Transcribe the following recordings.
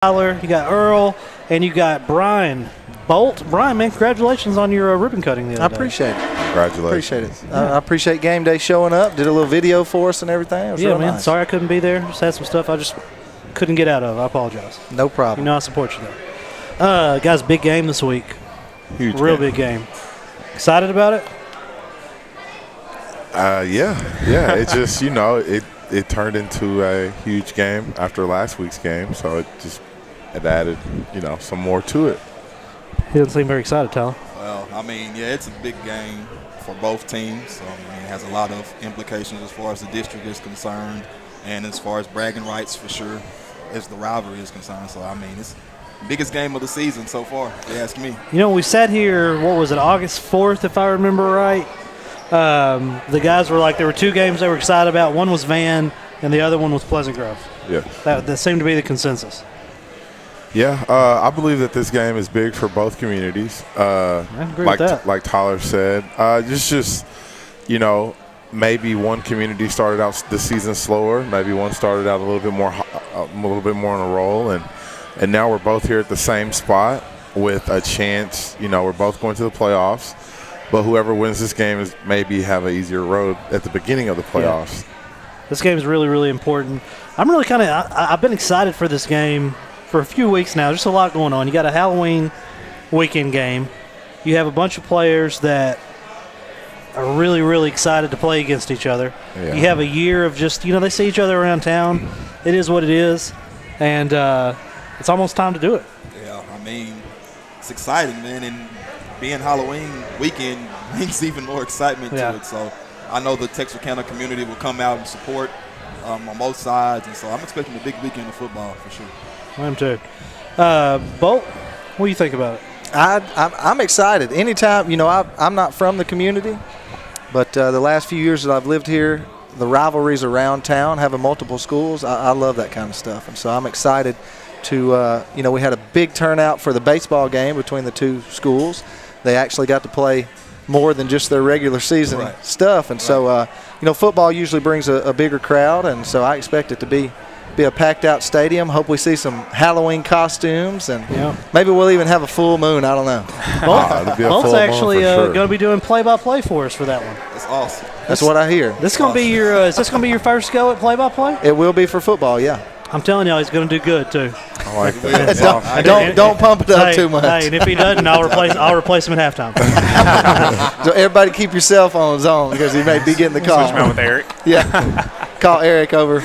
Tyler, you got Earl, and you got Brian Bolt. Brian, man, congratulations on your ribbon cutting the other day. I appreciate it. Congratulations. Appreciate it. I appreciate Game Day showing up. Did a little video for us and everything. It was real man. nice. Sorry I couldn't be there. Just had some stuff I just couldn't get out of. I apologize. No problem. You know I support you there. Guys, big game this week. Huge Real game. big game. Excited about it? Yeah. It just, it turned into a huge game after last week's game, so it added, some more to it. He doesn't seem very excited, Tyler. Well, it's a big game for both teams. It has a lot of implications as far as the district is concerned and as far as bragging rights for sure as the rivalry is concerned. So, it's the biggest game of the season so far, if you ask me. We sat here, what was it, August 4th, if I remember right. The guys were like, there were two games they were excited about. One was Van, and the other one was Pleasant Grove. Yeah. That seemed to be the consensus. Yeah, I believe that this game is big for both communities. I agree with that. Like Tyler said, maybe one community started out the season slower. Maybe one started out a little bit more on a roll, and now we're both here at the same spot with a chance. We're both going to the playoffs, but whoever wins this game is maybe have an easier road at the beginning of the playoffs. Yeah. This game is really, really important. I'm really I've been excited for this game for a few weeks now. There's a lot going on. You got a Halloween weekend game. You have a bunch of players that are really, really excited to play against each other. Yeah. You have a year of just, they see each other around town. It is what it is. And it's almost time to do it. Yeah, it's exciting, man. And being Halloween weekend brings even more excitement to it. So I know the Texarkana community will come out and support on both sides. And so I'm expecting a big weekend of football for sure. I am too. Bolt, what do you think about it? I'm excited. Anytime, I'm not from the community, but the last few years that I've lived here, the rivalries around town, having multiple schools, I love that kind of stuff. And so I'm excited to, we had a big turnout for the baseball game between the two schools. They actually got to play more than just their regular season stuff. And so, football usually brings a bigger crowd, and so I expect it to be a packed-out stadium. Hope we see some Halloween costumes, and maybe we'll even have a full moon. I don't know. Bolt's actually going to be doing play-by-play for us for that one. That's awesome. That's what I hear. This going to be your? Is this going to be your first go at play-by-play? It will be for football. Yeah. I'm telling y'all, he's going to do good too. I like that. don't pump it up too much. Hey, and if he doesn't, I'll replace him at halftime. So everybody keep your cell phones on because he may be getting the call. Switch him out with Eric. Yeah. Call Eric over.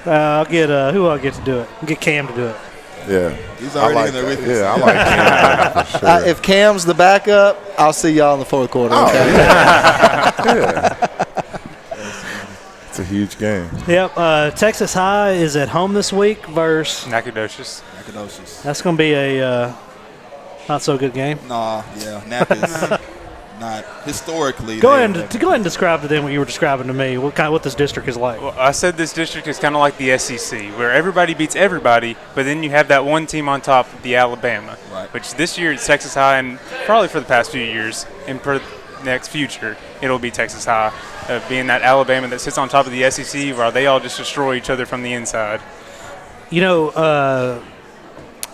I'll get who I'll get to do it. I'll get Cam to do it. Yeah. He's already in there with you. Yeah, I like Cam for sure. If Cam's the backup, I'll see y'all in the fourth quarter. Okay? Yeah. It's a huge game. Yep. Texas High is at home this week versus Nacogdoches. That's going to be a not so good game. NAC is not historically. Go ahead and describe to them what you were describing to me. What this district is like. Well, I said this district is kind of like the SEC, where everybody beats everybody, but then you have that one team on top, the Alabama, which this year it's Texas High, and probably for the past few years, and for the next future, it'll be Texas High, being that Alabama that sits on top of the SEC, while they all just destroy each other from the inside.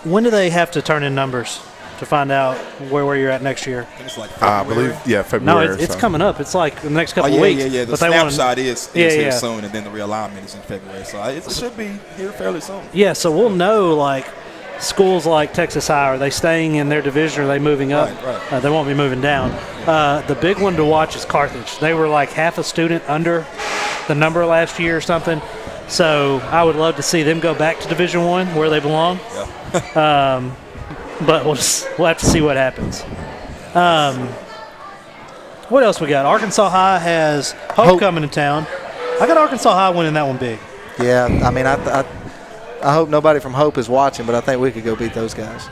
When do they have to turn in numbers to find out where you're at next year? It's like February. I believe, February. No, it's coming up. It's like in the next couple of weeks. Yeah. The but snapshot is here soon, and then the realignment is in February. So it should be here fairly soon. Yeah, so we'll know, schools like Texas High, are they staying in their division or are they moving up? Right. They won't be moving down. The big one to watch is Carthage. They were like half a student under the number last year or something. So I would love to see them go back to Division I where they belong. Yeah. But we'll have to see what happens. What else we got? Arkansas High has Hope coming to town. I got Arkansas High winning that one big. Yeah, I hope nobody from Hope is watching, but I think we could go beat those guys.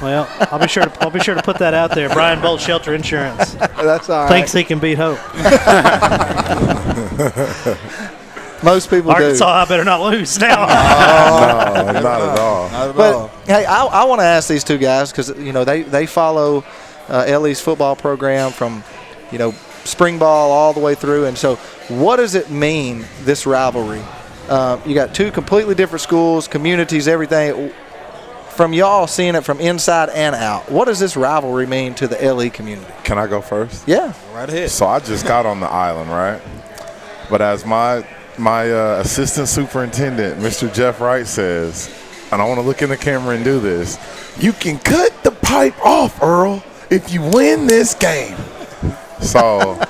Well, I'll be sure to put that out there. Brian Bolt, Shelter Insurance. That's all right. Thinks he can beat Hope. Most people Arkansas do. High better not lose now. No, not at all. Not at But all. hey, I want to ask these two guys because they follow Ellie's football program from spring ball all the way through, and so what does it mean, this rivalry, You got two completely different schools, communities, everything. From y'all seeing it from inside and out, what does this rivalry mean to the LE community? Can I go first? Yeah. Right ahead. So I just got on the island, right? But as my assistant superintendent, Mr. Jeff Wright, says, and I want to look in the camera and do this, you can cut the pipe off, Earl, if you win this game. So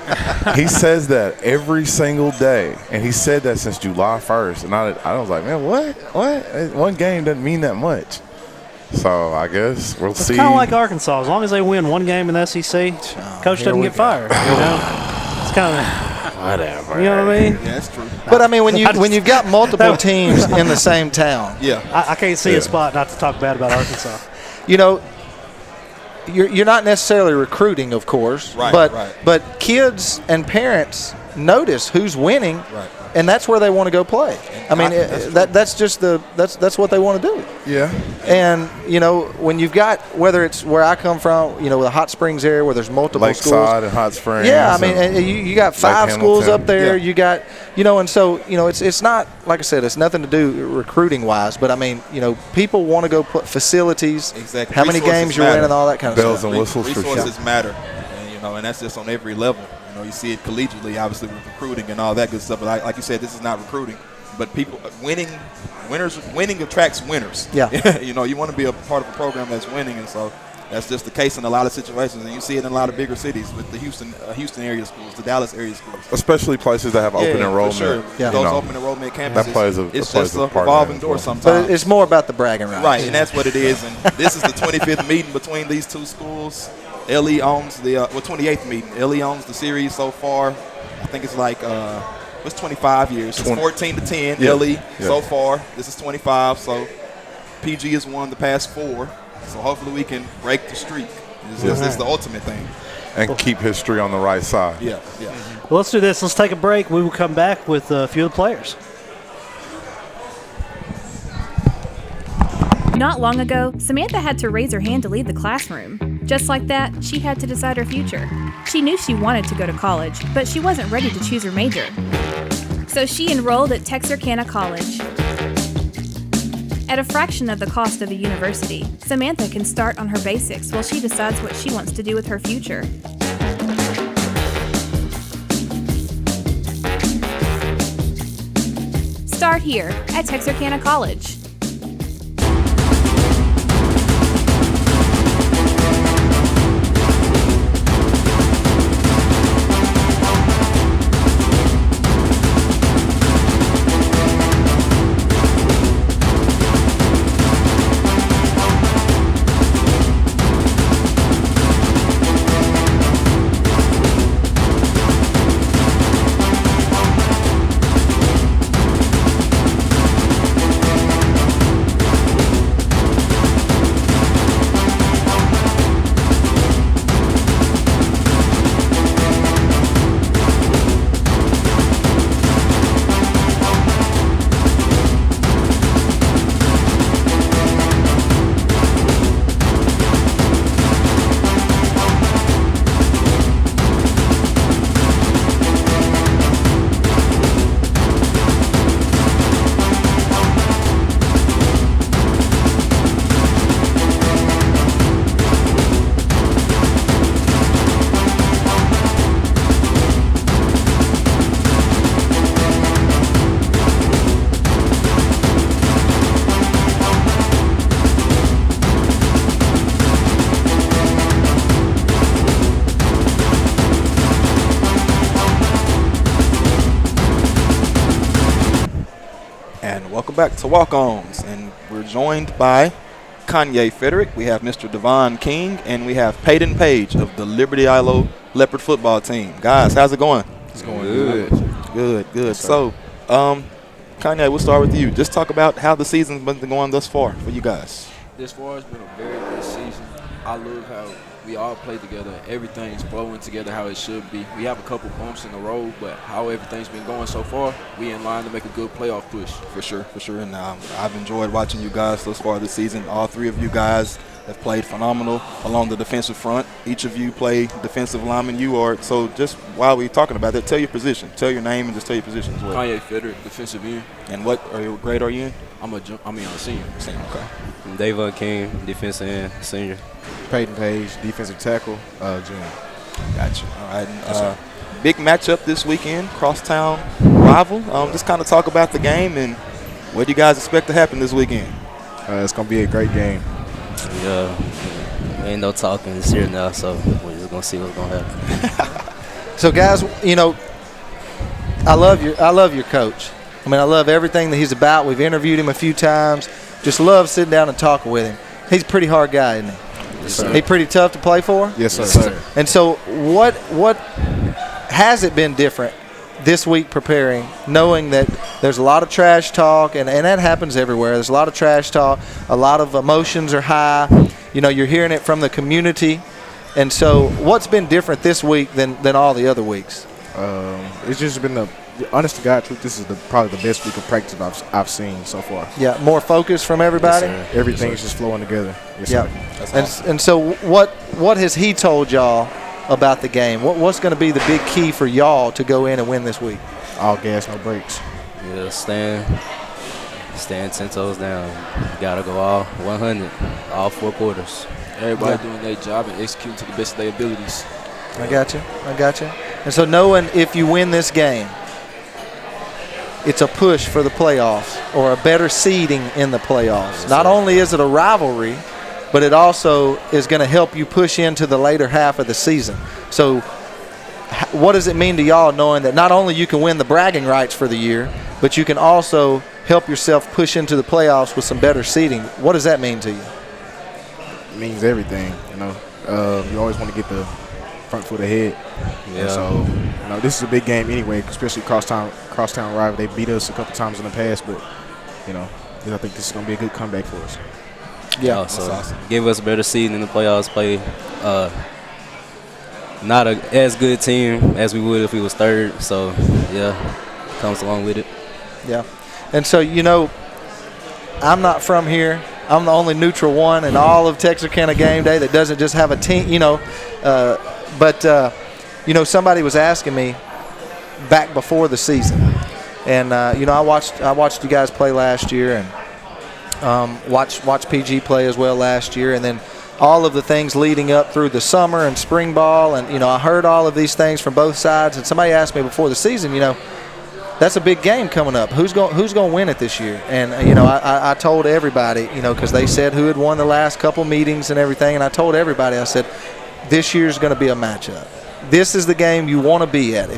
he says that every single day, and he said that since July 1st. And I was like, man, what? One game doesn't mean that much. So I guess we'll see. It's kind of like Arkansas. As long as they win one game in the SEC, coach doesn't get fired. You know, it's kind of whatever. You know what I mean? Yeah, that's true. But I mean, when you've got multiple teams in the same town, I can't see a spot not to talk bad about Arkansas. You know, you're not necessarily recruiting, of course, but kids and parents notice who's winning, and that's where they want to go play. I mean, that's what they want to do. Yeah. And you know, when you've got, whether it's where I come from, you know, the Hot Springs area where there's multiple schools, Lakeside and Hot Springs. Yeah, I mean, and you got 5 schools up there. Yeah. You got, you know, and so you know, it's not, like I said, it's nothing to do recruiting wise, but I mean, you know, people want to go put facilities, exactly. How many games you're winning, all that kind of bells stuff. And whistles. Resources matter, and you know, and that's just on every level. You know, you see it collegiately, obviously with recruiting and all that good stuff. But like you said, this is not recruiting, but people winning attracts winners. Yeah. You know, you want to be a part of a program that's winning, and so that's just the case in a lot of situations, and you see it in a lot of bigger cities with the Houston area schools, the Dallas area schools, especially places that have open enrollment. For sure. Yeah. Those open enrollment campuses. That plays it's just a revolving door sometimes. But it's more about the bragging rights. Right, and that's what it is. And this is the 25th meeting between these two schools. LE owns the 28th meeting. LE owns the series so far. I think it's like it's 25 years. It's 14-10. LE so far. This is 25. So PG has won the past 4. So hopefully we can break the streak. It's the ultimate thing. And keep history on the right side. Yeah. Well, let's do this. Let's take a break. We will come back with a few of the players. Not long ago, Samantha had to raise her hand to leave the classroom. Just like that, she had to decide her future. She knew she wanted to go to college, but she wasn't ready to choose her major. So she enrolled at Texarkana College. At a fraction of the cost of a university, Samantha can start on her basics while she decides what she wants to do with her future. Start here at Texarkana College. Back to walk-ons, and we're joined by Kanye Frederick. We have Mr. Devon King, and we have Peyton Page of the Liberty Eylau Leopard football team. Guys, how's it going? It's going good. Good. So, Kanye, we'll start with you. Just talk about how the season's been going thus far for you guys. This far, it's been a very good season. I love how we all play together. Everything's flowing together how it should be. We have a couple bumps in the road, but how everything's been going so far, we in line to make a good playoff push. For sure. And I've enjoyed watching you guys thus far this season. All 3 of you guys have played phenomenal along the defensive front. Each of you play defensive lineman. So just while we're talking about that, tell your position. Tell your name and just tell your position as well. Kanye Fitter, defensive end. And what grade are you in? I'm a senior. Senior, okay. Davon King, defensive end, senior. Peyton Page, defensive tackle, junior. Gotcha. All right. And, big matchup this weekend, crosstown rival. Just kind of talk about the game and what do you guys expect to happen this weekend? It's going to be a great game. Yeah, ain't no talking. It's here now, so we're just going to see what's going to happen. So, guys, I love your coach. I mean, I love everything that he's about. We've interviewed him a few times. Just love sitting down and talking with him. He's a pretty hard guy, isn't he? Yes, sir. He pretty tough to play for? Yes, sir. And so what has it been different this week preparing, knowing that there's a lot of trash talk, and that happens everywhere. There's a lot of trash talk. A lot of emotions are high. You're hearing it from the community. And so what's been different this week than all the other weeks? It's just been the honest to God truth. This is probably the best week of practice I've seen so far. Yeah, more focus from everybody. Yes, everything is just flowing together. Yes, yeah. Sir. Awesome. And so what has he told y'all about the game? What's going to be the big key for y'all to go in and win this week? All gas, no brakes. Yeah, stand 10 toes down. You gotta go all 100, all 4 quarters. Everybody doing their job and executing to the best of their abilities. I got you. And so knowing if you win this game, it's a push for the playoffs or a better seeding in the playoffs. Yes, Not only is it a rivalry, but it also is going to help you push into the later half of the season. So what does it mean to y'all knowing that not only you can win the bragging rights for the year, but you can also help yourself push into the playoffs with some better seeding? What does that mean to you? It means everything, You always want to get the front foot ahead. Yeah. And so, this is a big game anyway, especially crosstown rival. They beat us a couple times in the past, but, I think this is going to be a good comeback for us. Yeah, so awesome. Give us a better seed in the playoffs. Play not as good team as we would if we was third. So comes along with it. Yeah, and so I'm not from here. I'm the only neutral one in all of Texarkana Gameday that doesn't just have a team. Somebody was asking me back before the season, and I watched you guys play last year and. Watch PG play as well last year, and then all of the things leading up through the summer and spring ball, and I heard all of these things from both sides. And somebody asked me before the season, that's a big game coming up. Who's going to win it this year? And I told everybody, because they said who had won the last couple meetings and everything, and I told everybody, I said, this year's going to be a matchup. This is the game you want to be at.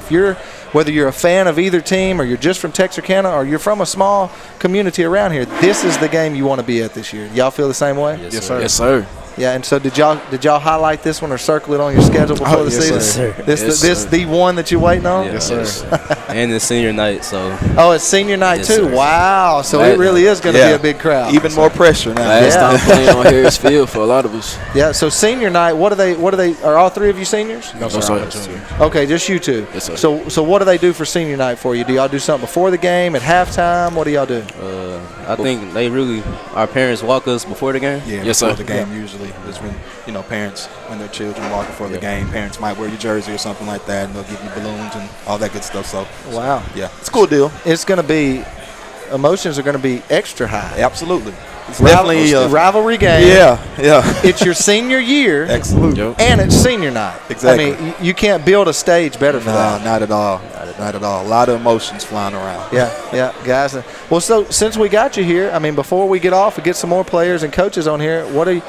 Whether you're a fan of either team or you're just from Texarkana or you're from a small community around here, this is the game you want to be at this year. Y'all feel the same way? Yes, sir. Yes, sir. Yeah, and so did y'all highlight this one or circle it on your schedule before the season? Yes, sir. This the one that you're waiting on? Yes, sir. And it's senior night, so. Oh, it's senior night too. Sir. Wow. So it really is going to be a big crowd. Even more pressure now. Last time playing on Harris Field for a lot of us. Yeah. So senior night. What are they? Are all three of you seniors? No, sir. I'm a junior. Okay, just you two. Yes, sir. So what do they do for senior night for you? Do y'all do something before the game, at halftime? What do y'all do? I think our parents walk us before the game. Yeah, yes, before sir. the game usually is when parents, when their children walk before the game, parents might wear your jersey or something like that, and they'll give you balloons and all that good stuff. So wow, yeah, it's a cool deal. It's going to be emotions are going to be extra high. Absolutely, it's definitely a rivalry game. Yeah. It's your senior year. Absolutely, and it's senior night. Exactly. I mean, you can't build a stage better for that. Not at all. Not at all. A lot of emotions flying around. Yeah, guys. Well, so since we got you here, I mean, before we get off and get some more players and coaches on here, what are you?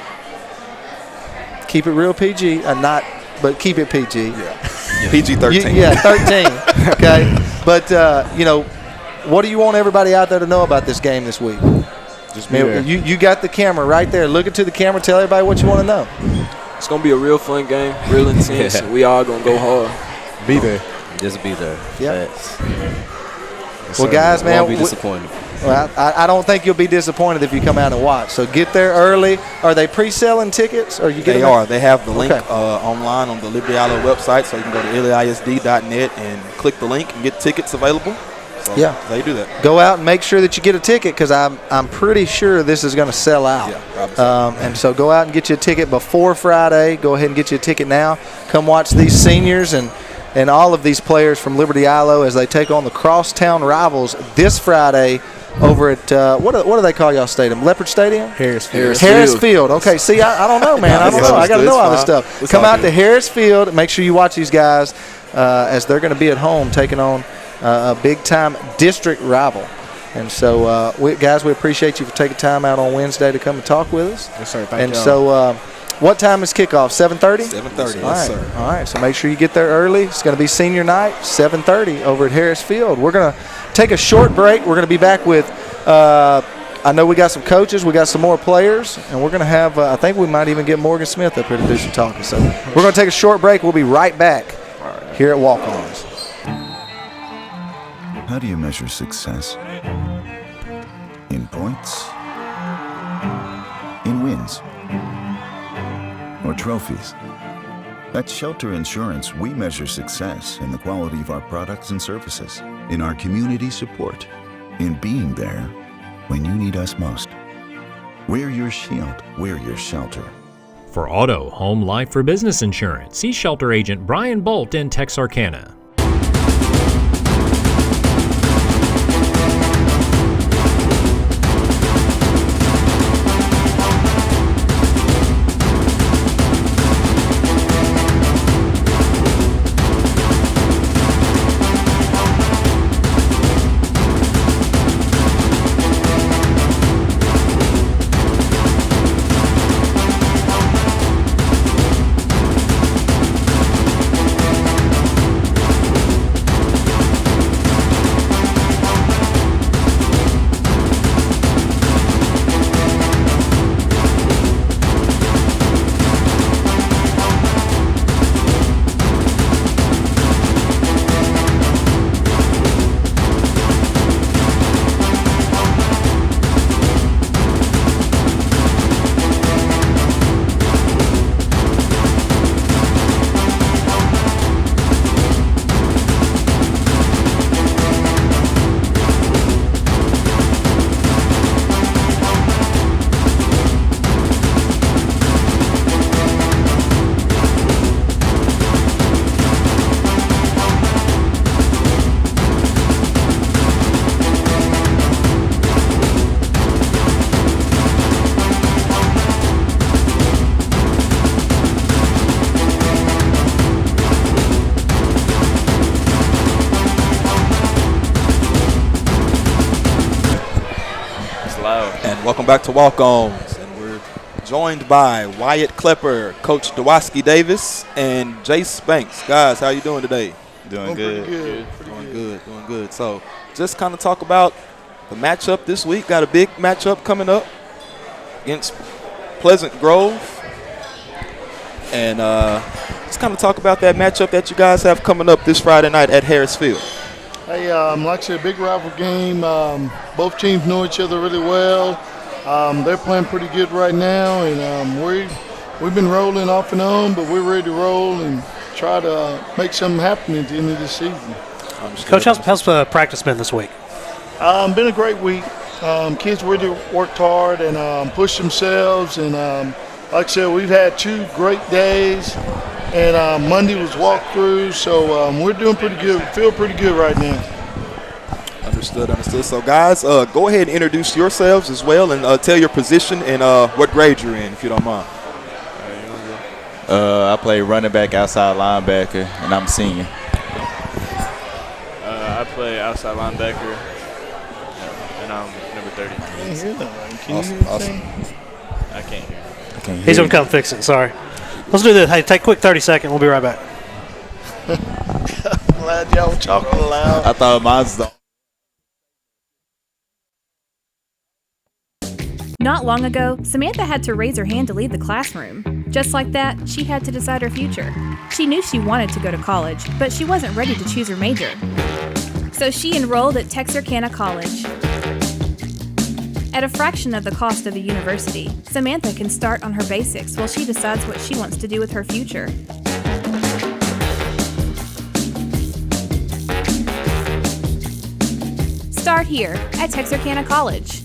Keep it real PG, but keep it PG. Yeah. PG-13. Yeah, 13. Okay, but what do you want everybody out there to know about this game this week? Just be there. You got the camera right there. Look into the camera. Tell everybody what you want to know. It's going to be a real fun game, real intense, and we all going to go hard. Be there. Just be there. Yeah. Yes, Well, guys, man, Won't be disappointed. Well, I don't think you'll be disappointed if you come out and watch. So get there early. Are they pre-selling tickets? Or you get They them? are. They have the link Okay. online on the Liberty Eylau website, so you can go to libertyisd.net and click the link and get tickets available. So Yeah. they do that. Go out and make sure that you get a ticket because I'm pretty sure this is going to sell out. Yeah, probably so. And so go out and get you a ticket before Friday. Go ahead and get you a ticket now. Come watch these seniors and all of these players from Liberty Eylau as they take on the Crosstown Rivals this Friday over at what do they call y'all stadium? Leopard Stadium? Harris Field. Harris Field. Okay, see, I don't know, man. I don't know. I got to know all this stuff. Come out to Harris Field. Make sure you watch these guys as they're going to be at home taking on a big-time district rival. And so, guys, we appreciate you for taking time out on Wednesday to come and talk with us. Yes, sir. Thank you. And so, what time is kickoff? 7:30? 7:30. All right. Yes, sir. All right. So make sure you get there early. It's going to be senior night, 7:30 over at Harris Field. We're going to take a short break. We're going to be back with I know we got some coaches. We got some more players. And we're going to have I think we might even get Morgan Smith up here to do some talking. So we're going to take a short break. We'll be right back here at Walk-Ons. How do you measure success? In points? In wins? Or trophies? At Shelter Insurance, we measure success in the quality of our products and services, in our community support, in being there when you need us most. We're your shield. We're your shelter. For auto, home, life, or business insurance, see Shelter Agent Brian Bolt in Texarkana. Welcome back to Walk-Ons, and we're joined by Wyatt Klepper, Coach Dewaski Davis, and Jace Banks. Guys, how you doing today? Doing good. Doing good. So just kind of talk about the matchup this week. Got a big matchup coming up against Pleasant Grove. And just kind of talk about that matchup that you guys have coming up this Friday night at Harris Field. Hey, like I said, big rival game. Both teams know each other really well. They're playing pretty good right now, and we've been rolling off and on, but we're ready to roll and try to make something happen at the end of the season. Coach, how's practice been this week? Been a great week. Kids really worked hard and pushed themselves, and like I said, we've had 2 great days, and Monday was walkthrough, so we're doing pretty good. Feel pretty good right now. Understood. So, guys, go ahead and introduce yourselves as well and tell your position and what grade you're in, if you don't mind. I play running back, outside linebacker, and I'm a senior. I play outside linebacker, and I'm number 30. Can you hear that? Can Awesome. you hear Awesome. I can't hear. He's going to come fix it. Sorry. Let's do this. Hey, take a quick 30-second. We'll be right back. I'm glad y'all talking loud. I thought mine's the. Not long ago, Samantha had to raise her hand to leave the classroom. Just like that, she had to decide her future. She knew she wanted to go to college, but she wasn't ready to choose her major. So she enrolled at Texarkana College. At a fraction of the cost of a university, Samantha can start on her basics while she decides what she wants to do with her future. start here at Texarkana College.